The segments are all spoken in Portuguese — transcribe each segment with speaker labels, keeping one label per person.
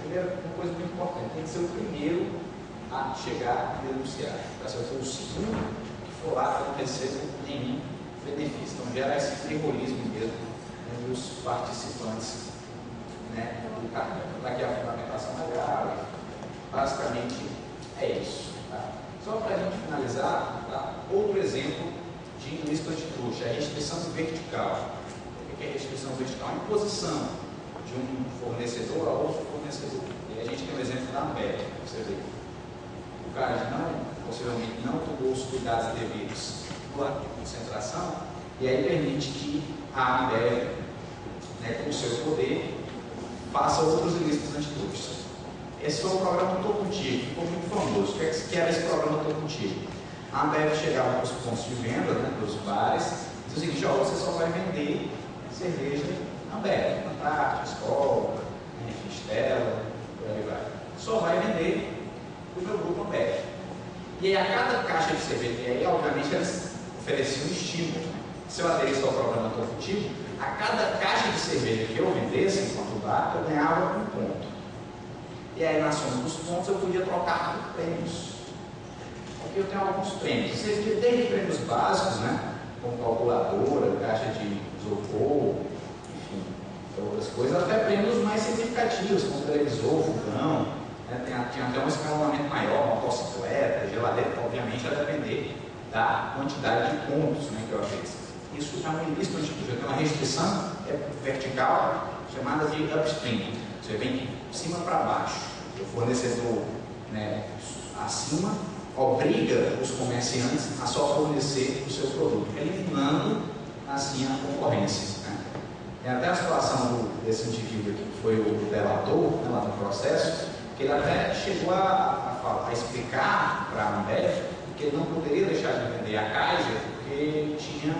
Speaker 1: primeira coisa muito importante, tem que ser o primeiro a chegar e denunciar. Se eu for o segundo que for lá, eu não recebo nenhum benefício. Então, gera esse frigorismo mesmo entre os participantes, né, do cartão. Daqui a fundamentação legal, basicamente é isso. Tá? Só para a gente finalizar, tá? Outro exemplo de lista de trouxa, a restrição vertical. O que é restrição vertical? A imposição de um fornecedor a outro fornecedor. E a gente tem o exemplo da Ambev, você vê. O cara possivelmente não tomou os cuidados devidos no ato de concentração, e aí permite que a Ambev, né, com o seu poder, faça outros ilícitos antitruste. Esse foi o programa Tô Contigo, ficou muito famoso. O que era esse programa Tô Contigo? A Ambev chegava para os pontos de venda, né, para os bares, e dizia o seguinte: ó, você só vai vender cerveja Ambev, Antártica, Skol, enfim, Stella, por aí vai. Só vai vender o meu grupo Ambev. E aí, a cada caixa de cerveja, e aí, obviamente, eles ofereciam estímulos. Né? Se eu aderisse ao programa Tô Contigo, a cada caixa de cerveja que eu vendesse enquanto bar, eu ganhava um ponto. E aí, na soma dos pontos, eu podia trocar por prêmios. Aqui eu tenho alguns prêmios. Você vê desde prêmios básicos, né? Como calculadora, caixa de isopor, enfim, outras coisas, até prêmios mais significativos, como televisor, fogão, né? Tinha até um escalonamento maior, motocicleta, geladeira, obviamente, a depender da quantidade de pontos, né, que eu fiz. Isso é um ilícito antitruste, tem uma restrição vertical chamada de upstream. Você vem de cima para baixo. O fornecedor, né, acima obriga os comerciantes a só fornecer o seu produto, eliminando assim a concorrência. Né? Tem até a situação desse indivíduo aqui, que foi o delator, né, lá no processo, que ele até chegou a explicar para a Ambev que ele não poderia deixar de vender a Kaiser porque tinha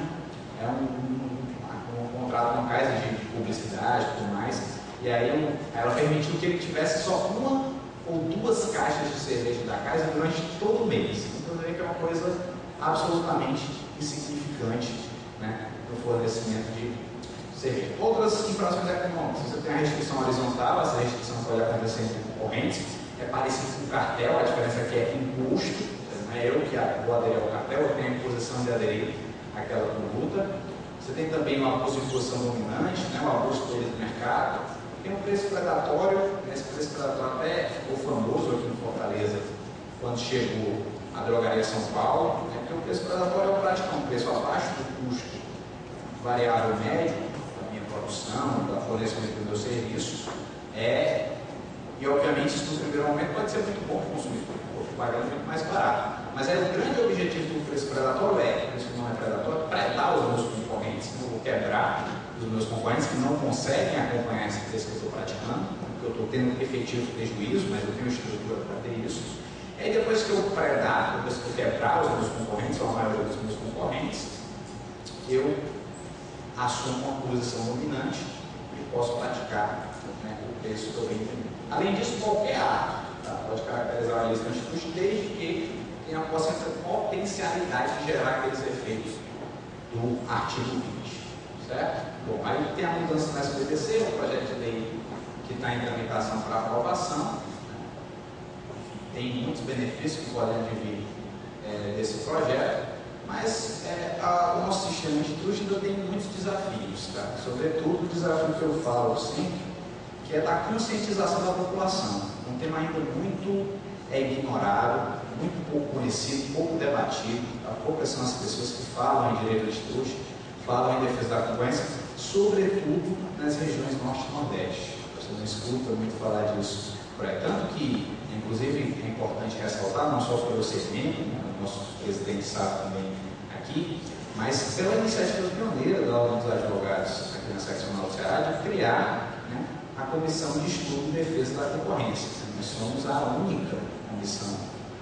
Speaker 1: um contrato com a Kaiser de publicidade e tudo mais, e aí ela permitiu que ele tivesse só uma ou duas caixas de cerveja da Kaiser durante todo o mês. Então, você vê que é uma coisa absolutamente insignificante, né, no fornecimento de cerveja. Outras infrações econômicas, você tem a restrição horizontal, essa restrição pode acontecer entre concorrentes, é parecido com o cartel, a diferença aqui é imposto, não é eu que vou aderir ao cartel, eu tenho a imposição de aderir àquela conduta. Você tem também o abuso de posição dominante, né, o abuso do poder do mercado. Tem um preço predatório, esse preço predatório até ficou famoso aqui no Fortaleza, quando chegou a Drogaria São Paulo, né, porque o preço predatório é praticamente um preço abaixo do custo variável médio da minha produção, da fornecimento do meu serviço, e obviamente isso no primeiro momento pode ser muito bom para o consumidor, porque pagando muito mais barato. Mas aí o grande objetivo do preço predatório por isso que não é predatório, predar os meus concorrentes, não vou quebrar os meus concorrentes que não conseguem acompanhar esse preço que eu estou praticando, porque eu estou tendo um efetivo prejuízo, mas eu tenho estrutura para ter isso. E aí depois que eu predar, depois que eu quebrar os meus concorrentes, ou a maioria dos meus concorrentes, eu assumo uma posição dominante e posso praticar, né, o preço que eu venho vendendo. Além disso, qualquer ato, tá, pode caracterizar a lista antitruste desde que tenha a potencialidade de gerar aqueles efeitos do artigo 20. Certo? Bom, aí tem a mudança na SBPC, o projeto de lei que está em tramitação para aprovação. Tem muitos benefícios que podem advir desse projeto, mas o nosso sistema antitruste ainda tem muitos desafios, tá? Sobretudo o desafio que eu falo sempre, que é da conscientização da população. Um tema ainda muito ignorado, muito pouco conhecido, pouco debatido. Poucas são as pessoas que falam em direito antitruste, falam em defesa da concorrência, sobretudo nas regiões norte e nordeste. Você não escuta muito falar disso por aí. Tanto que, inclusive, é importante ressaltar, não só pelo segmento, né, o nosso presidente sabe também aqui, mas pela iniciativa pioneira da Ordem dos Advogados aqui na seccional do Ceará, de criar, né, a Comissão de Estudo e Defesa da Concorrência. Nós somos a única comissão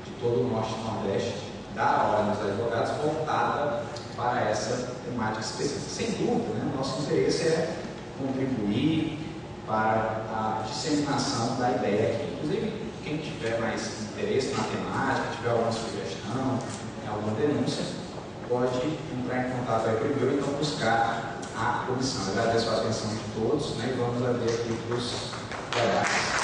Speaker 1: de todo o norte e nordeste da Ordem dos Advogados voltada para essa temática específica. Sem dúvida, né, o nosso interesse é contribuir para a disseminação da ideia aqui. Inclusive, quem tiver mais interesse na temática, tiver alguma sugestão, alguma denúncia, pode entrar em contato aí comigo e então buscar a comissão. Eu agradeço a atenção de todos, né, e vamos abrir aqui para os debates.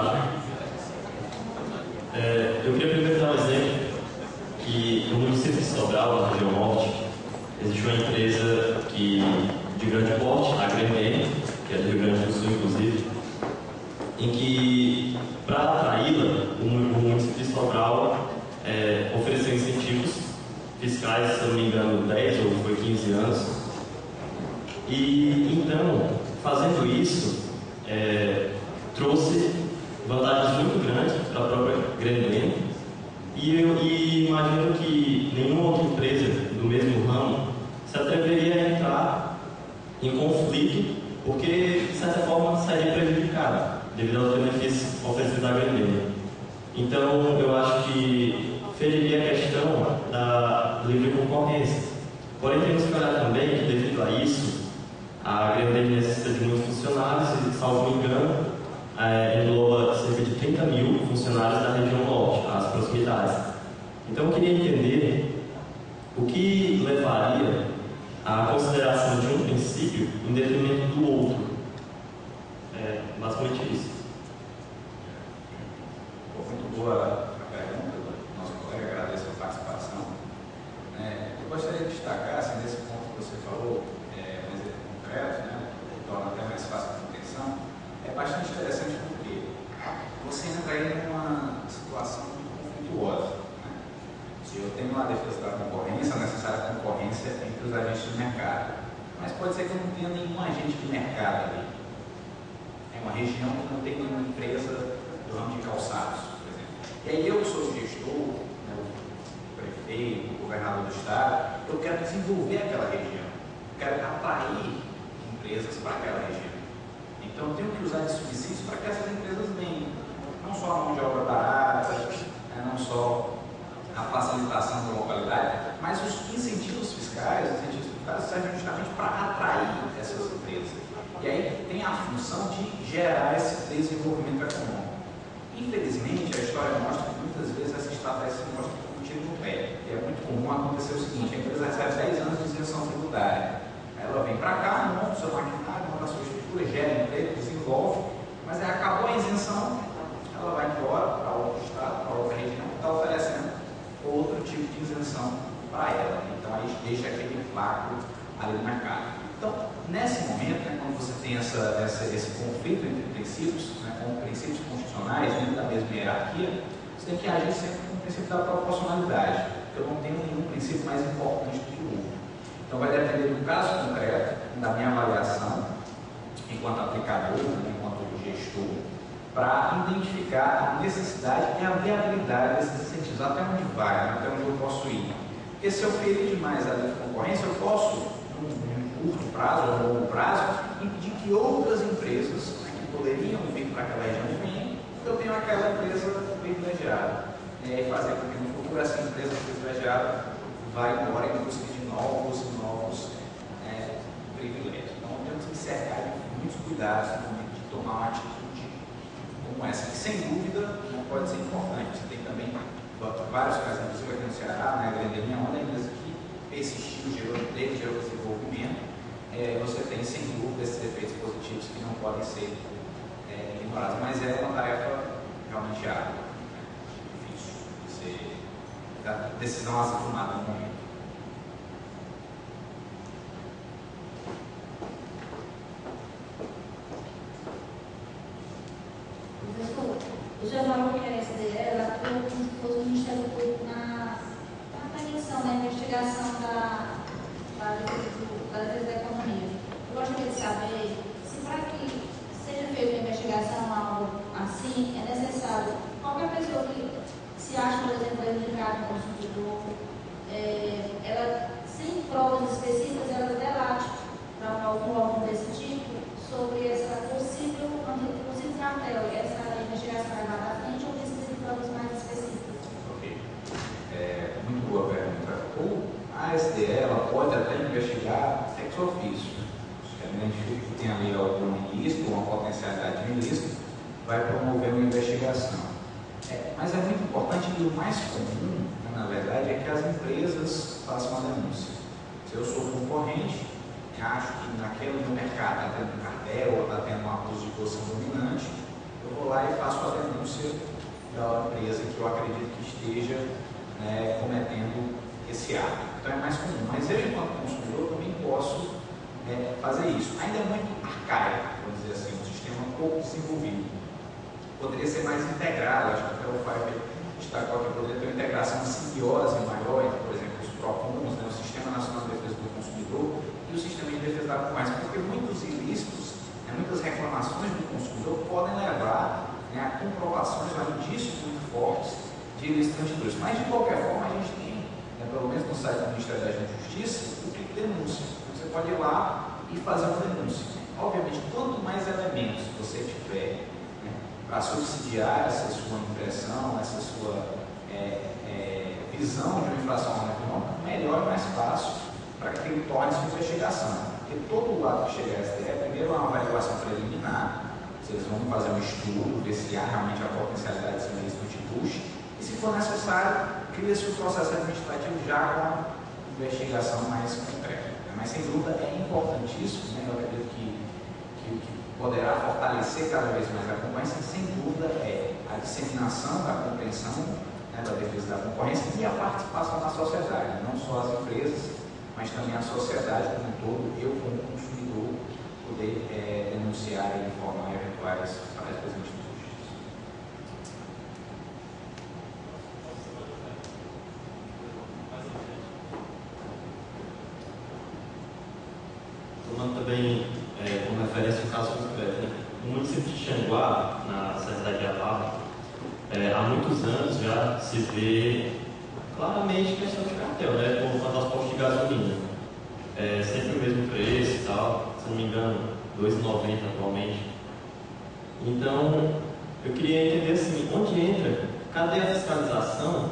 Speaker 2: tarde. Eu queria primeiro dar um exemplo que no município de Sobral, na região norte, existe uma empresa de grande porte, a Grêmio, que é do Rio Grande do Sul, inclusive, em que, para atraí-la, o município de Sobral ofereceu incentivos fiscais, se não me engano, 10 ou foi 15 anos. E, então, fazendo isso, trouxe vantagens muito grandes para a própria Grêmio. E eu imagino que nenhuma outra empresa do mesmo ramo se atreveria a entrar em conflito, porque, de certa forma, seria prejudicada devido aos benefícios oferecidos à Grêmio. Então, eu acho que feriria a questão da livre concorrência. Porém, temos que olhar também que, devido a isso, a Grêmio necessita de muitos funcionários e, salvo engano, engloba cerca de 30 mil funcionários da região norte, as proximidades. Então, eu queria entender o que levaria à consideração de um princípio em detrimento do outro. Basicamente isso.
Speaker 1: Muito boa a pergunta do nosso colega, agradeço a participação. Eu gostaria de destacar, assim, nesse ponto que você falou, um exemplo concreto, que torna até mais fácil a compreensão, é bastante interessante porque você entra aí numa situação conflituosa. Se eu tenho a defesa da concorrência, a necessária concorrência entre os agentes de mercado, mas pode ser que eu não tenha nenhum agente de mercado ali. É uma região que não tem nenhuma empresa do ramo de calçados, por exemplo. E aí eu sou o gestor, o prefeito, o governador do estado, eu quero desenvolver aquela região, eu quero atrair empresas para aquela região. Então eu tenho que usar de subsídios para que essas empresas venham, não só a mão de obra barata, não só a facilitação da localidade, mas os incentivos fiscais servem justamente para atrair essas empresas. E aí tem a função de gerar esse desenvolvimento econômico. Infelizmente, a história mostra que muitas vezes essa estratégia se mostra como um tiro no pé. E é muito comum acontecer o seguinte: a empresa recebe 10 anos de isenção tributária. Ela vem para cá, monta o seu maquinário, monta a sua estrutura, gera emprego, desenvolve, mas aí acabou a isenção, ela vai embora para outro estado, para outra região, que está oferecendo outro tipo de isenção para ela. Então aí deixa aquele vácuo ali no mercado. Então, nesse momento, quando você tem esse conflito entre princípios, com princípios constitucionais dentro da mesma hierarquia, você tem que agir sempre com o princípio da proporcionalidade, porque eu não tenho nenhum princípio mais importante do que o outro. Então, vai depender do caso concreto, da minha avaliação, enquanto aplicador, enquanto gestor, para identificar a necessidade e a viabilidade desses incentivos, até onde vai, até onde eu posso ir. Porque se eu ferir demais a livre concorrência, eu posso, num curto prazo ou longo prazo, impedir que outras empresas que poderiam vir para aquela região venham, porque eu tenho aquela empresa privilegiada. E aí fazer com que no futuro essa empresa privilegiada vá embora em busca de novos privilégios. Então temos que cercar de muitos cuidados no momento de tomar uma atitude como essa, que sem dúvida não pode ser importante. Você tem também vários casos, inclusive aqui no Ceará, na Grandeirinha, onde a empresa que persistiu, gerou emprego, gerou desenvolvimento, você tem sem dúvida esses efeitos positivos que não podem ser ignorados, mas é uma tarefa realmente árdua, difícil, da decisão a ser tomada no momento.
Speaker 3: Professor, o senhor falou que a SDE atua como se fosse o Ministério Público na prevenção, na investigação da defesa da economia. Eu gostaria de saber se, para que seja feita uma investigação, algo assim, é necessário qualquer pessoa que se acha, por exemplo, prejudicada no consumidor, ela, sem provas específicas, ela delate para algum órgão desse tipo sobre essa possível cartel, essa investigação vai lá à frente ou precisa de provas mais específicas?
Speaker 1: Ok. Muito boa pergunta. A SDE ela pode até investigar ex officio. Se ela identifica que tem ali algum ilícito, uma potencialidade de ilícito, vai promover uma investigação. Mas é muito importante e o mais comum, na verdade, é que as empresas façam a denúncia. Se eu sou concorrente, acho que naquele mercado está tendo um cartel, está tendo um abuso de posição dominante, eu vou lá e faço a denúncia da empresa que eu acredito que esteja cometendo esse ato. Então é mais comum, mas eu, enquanto consumidor, também posso fazer isso. Ainda é muito arcaico, vamos dizer assim, um sistema pouco desenvolvido. Poderia ser mais integrado, acho que o Fábio destacou que poderia ter uma integração simbiose maior entre, por exemplo, os PROCONs, o Sistema Nacional de Defesa do Consumidor e o Sistema de Defesa da Concorrência, porque muitos ilícitos, muitas reclamações do consumidor podem levar a comprovações, a indícios muito fortes de ilícitos antitruste. Mas, de qualquer forma, a gente tem, pelo menos no site do Ministério da Justiça, o que denúncia. Você pode ir lá e fazer uma denúncia. Obviamente, quanto mais elementos você tiver para subsidiar essa sua impressão, essa sua visão de uma infração econômica, melhor e mais fácil para que ele torne sua investigação. Porque todo lado que chega a STF, primeiro é uma avaliação preliminar, vocês vão fazer um estudo, ver se há realmente a potencialidade de ser um ilícito antitruste, e se for necessário, cria-se o processo administrativo já com a investigação mais concreta. Mas sem dúvida é importantíssimo, eu acredito que poderá fortalecer cada vez mais a concorrência, sem dúvida é a disseminação da compreensão da defesa da concorrência e a participação na sociedade, não só as empresas, mas também a sociedade como um todo, eu como consumidor, poder denunciar e informar eventuais práticas antitruste.
Speaker 2: Tomando também como referência o caso concreto, no município de Xanguá, na cidade de Abarra, há muitos anos já se vê claramente questão de cartel, por conta dos postos de gasolina. Sempre o mesmo preço e tal, se não me engano, R$ 2,90 atualmente. Então, eu queria entender assim, onde entra, cadê a fiscalização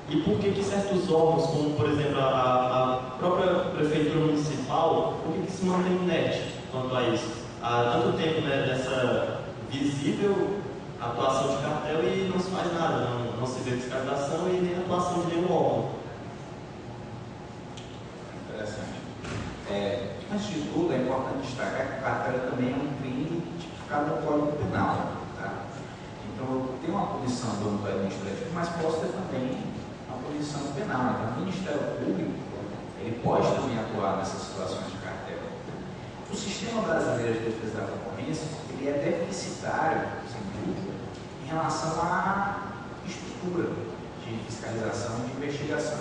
Speaker 2: e por que certos órgãos, como por exemplo a própria prefeitura municipal, por que se mantém inerte quanto a isso? Há tanto tempo dessa visível atuação de cartel e não se faz nada, não se vê fiscalização e nem atuação de nenhum órgão.
Speaker 1: Interessante. Antes de tudo, é importante destacar que o cartel também é um crime tipificado no Código Penal. Tá? Então, eu tenho uma punição do âmbito administrativo, mas posso ter também uma punição penal. Então, o Ministério Público ele pode também atuar nessas situações de cartel. O sistema brasileiro de defesa da concorrência ele é deficitário, sem dúvida, em relação à estrutura de fiscalização e de investigação.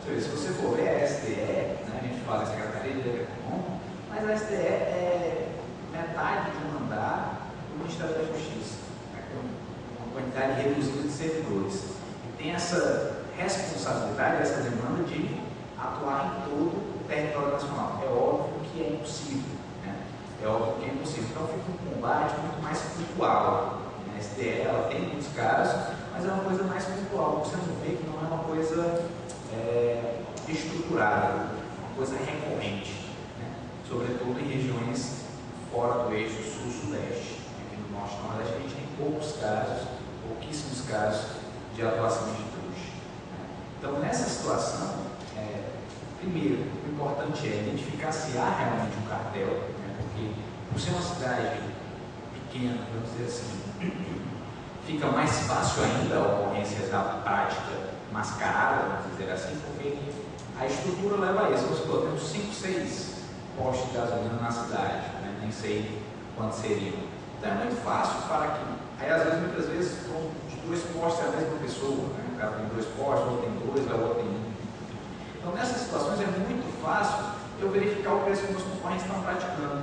Speaker 1: Se você for ver a STE, a gente fala da Secretaria de Defesa Econômica, mas a STE é metade de um andar do Ministério da Justiça, com uma quantidade reduzida de servidores. E tem essa responsabilidade, essa demanda de atuar em todo o território nacional. É óbvio que é impossível. É óbvio que é impossível. Então fica um combate muito mais pontual. A STE ela tem muitos casos, mas é uma coisa mais pontual. Você não vê que não é uma coisa estruturada, uma coisa recorrente, sobretudo em regiões fora do eixo sul-sudeste. Aqui no norte e nordeste a gente tem pouquíssimos casos de atuação de antitruste. Então nessa situação, primeiro, o importante é identificar se há realmente um cartel, porque por ser uma cidade pequena, vamos dizer assim, fica mais fácil ainda a ocorrência da prática mascarada, vamos dizer assim, porque a estrutura leva a isso. Você falou, temos 5, 6 postos de gasolina na cidade, nem sei quantos seriam. Então é muito fácil para que, aí às vezes, muitas vezes, com os 2 postos é a mesma pessoa, o cara tem 2 postos, o outro tem 2, o outro tem 1. Então nessas situações é muito fácil eu verificar o preço que meus concorrentes estão praticando.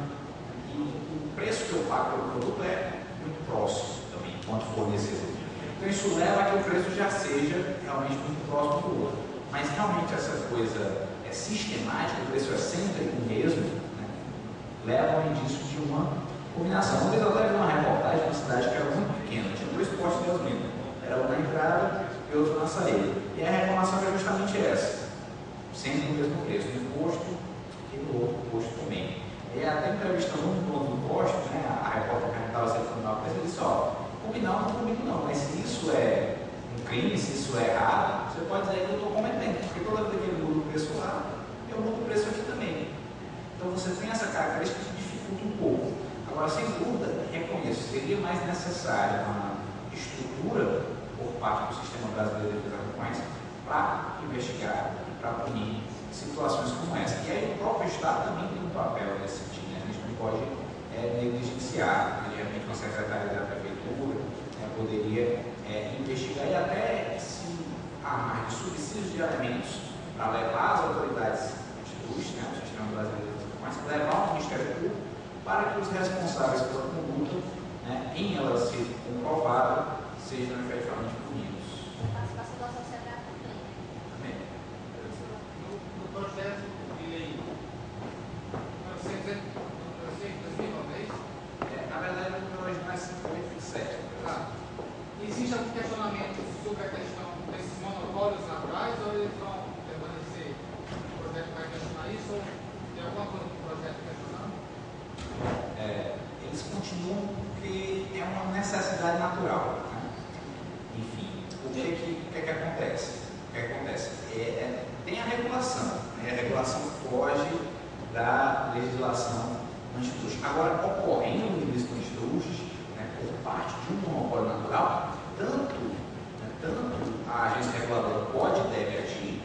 Speaker 1: E o preço que eu pago pelo produto é muito próximo também, enquanto fornecedor. Então isso leva a que o preço já seja realmente muito próximo do outro. Mas realmente essa coisa é sistemática, o preço é sempre o mesmo, leva ao indício de uma combinação. Uma vez eu até vi uma reportagem de uma cidade que era muito pequena, tinha 2 postos de gasolina, era um na entrada e outro na saída. E a reclamação era justamente essa, sempre o mesmo preço, no posto e no outro posto também. E até entrevistando um dono do posto, a repórter que estava sendo fundada, ele disse, combinar não combino não, mas se isso é um crime, se isso é errado, você pode dizer que eu estou cometendo, porque toda vez que ele muda o preço lá, eu mudo o preço aqui também. Então você tem essa característica que dificulta um pouco. Agora, sem dúvida, reconheço, seria mais necessária uma estrutura por parte do Sistema Brasileiro de Defesa da Concorrência para investigar e para punir situações como essa. E aí o próprio Estado também tem um papel nesse sentido, né? A gente não pode negligenciar, de repente uma secretaria da prefeitura poderia investigar e até se armar de subsídios de elementos para levar as autoridades instituídas, né, o Sistema Brasileiro de Defesa da Concorrência, levar ao Ministério Público para que os responsáveis pela conduta, né, em ela ser comprovada, sejam efetivamente punidos.
Speaker 3: A participação da sociedade também.
Speaker 1: Amém.
Speaker 4: No projeto de lei 900,
Speaker 1: Na verdade, o número original é 587.
Speaker 4: existe algum questionamento sobre a questão desses monopólios naturais ou eles vão permanecer? O projeto vai questionar isso ou tem alguma coisa no projeto questionando?
Speaker 1: Eles continuam porque é uma necessidade natural. Né? Enfim, o que acontece? Tem a regulação, né? A regulação foge da legislação antitruste. Agora, ocorrendo um ilícito antitruste, né, por parte de um monopólio natural, tanto a agência reguladora pode e deve agir,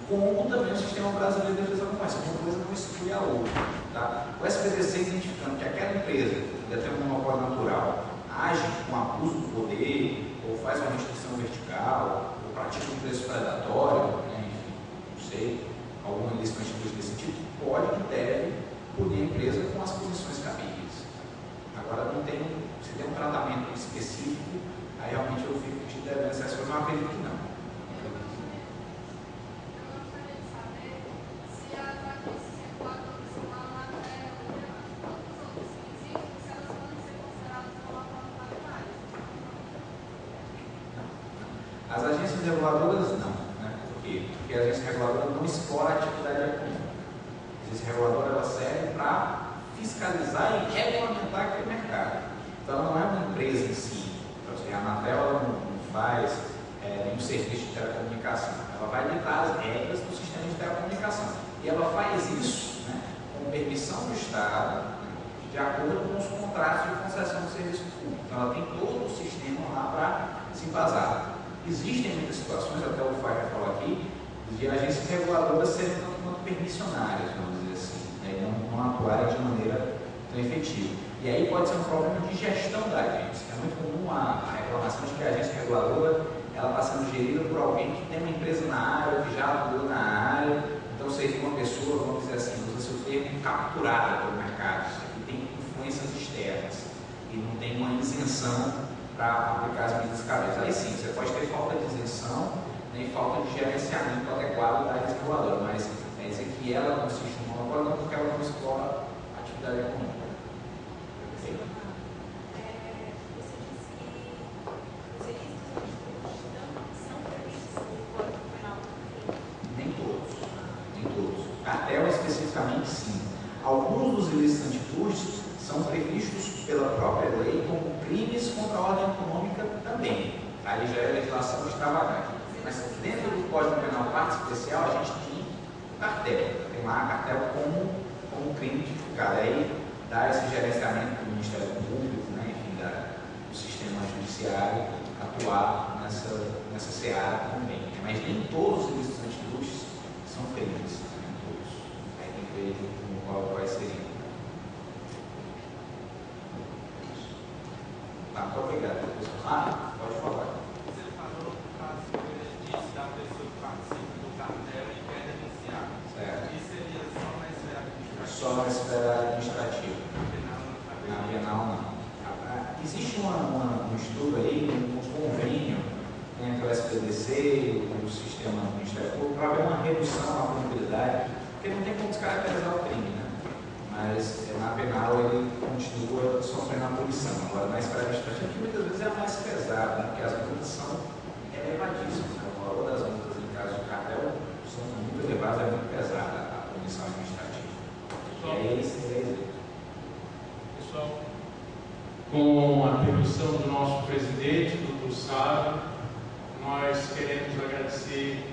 Speaker 1: como também o Sistema Brasileiro de Defesa da Concorrência. Uma coisa não exclui a outra. Tá? O SPDC, identificando que aquela empresa que deve ter um monopólio natural age com abuso do poder, ou faz uma restrição vertical, ou pratica um preço predatório, né, enfim, não sei, alguma ilícito antitruste desse tipo, pode e deve punir a empresa com as punições cabíveis. Agora, se tem um tratamento específico, aí realmente eu fico te devendo essas coisas, mas eu acredito que não. As agências reguladoras não, né? Por quê? Porque a agência reguladora não explora a atividade econômica. A agência reguladora ela serve para fiscalizar e regulamentar aquele mercado. Então ela não é uma empresa em si. A Anatel ela não faz nenhum serviço de telecomunicação. Ela vai ditar as regras do sistema de telecomunicação. E ela faz isso, né, com permissão do Estado, né, de acordo com os contratos de concessão de serviço público. Então ela tem todo o sistema lá para se embasar. Existem muitas situações, até o Fábio falou aqui, de agências reguladoras serem tanto permissionárias, vamos dizer assim, né, e não atuarem de maneira tão efetiva. E aí pode ser um problema de gestão da agência. É muito comum a reclamação de que a agência reguladora ela está sendo gerida por alguém que tem uma empresa na área, que já atua na área, então seria uma pessoa, vamos dizer assim, usa seu termo, capturada pelo mercado, que tem influências externas e não tem uma isenção para aplicar as medidas cabíveis. Aí sim, você pode ter falta de isenção, né, e falta de gerenciamento adequado da agência reguladora, mas é dizer que ela consiste no monopólio, não porque ela não explora a atividade econômica. Especificamente, sim. Alguns dos ilícitos antitruste são previstos pela própria lei como crimes contra a ordem econômica também. Aí já é legislação extravagante. Mas dentro do Código Penal parte especial, a gente tem cartel. Tem lá a cartel como crime tipificado. Aí dá esse gerenciamento do Ministério Público, né, enfim, do sistema judiciário atuar nessa seara também. Mas nem todos os ilícitos antitruste são crimes. No qual vai ser. Tá, muito obrigado. Pode falar.
Speaker 5: Você falou no caso disso da pessoa que participa do cartel e quer denunciar.
Speaker 1: Certo.
Speaker 5: Isso seria só na esfera administrativa?
Speaker 1: Só na esfera administrativa. Na penal não. Existe um estudo aí, um convênio entre o SPDC e o sistema do Ministério Público para haver uma redução da punibilidade. Porque não tem como descaracterizar o crime, né? Mas na penal ele continua sofrendo a punição. Agora, na esfera administrativa, que muitas vezes é a mais pesada, né? Porque as multas são elevadíssimas. Né? O valor das multas em caso de cartel são muito elevadas, é muito pesada a punição administrativa.
Speaker 6: Pessoal,
Speaker 1: e aí seria
Speaker 6: pessoal, com a permissão do nosso presidente, Dr. Sábio, nós queremos agradecer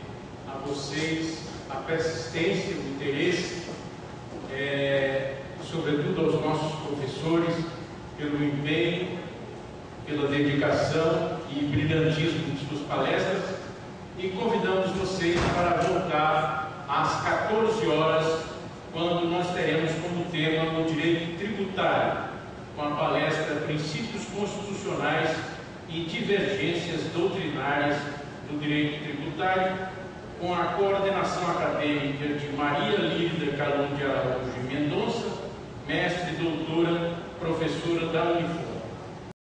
Speaker 6: a vocês a persistência, o interesse, sobretudo aos nossos professores pelo empenho, pela dedicação e brilhantismo de suas palestras, e convidamos vocês para voltar às 14 horas, quando nós teremos como tema o direito tributário, com a palestra Princípios Constitucionais e Divergências Doutrinárias do Direito Tributário, com a coordenação acadêmica de Maria Lívida Calum de Araújo Mendonça, mestre e doutora, professora da Unifor.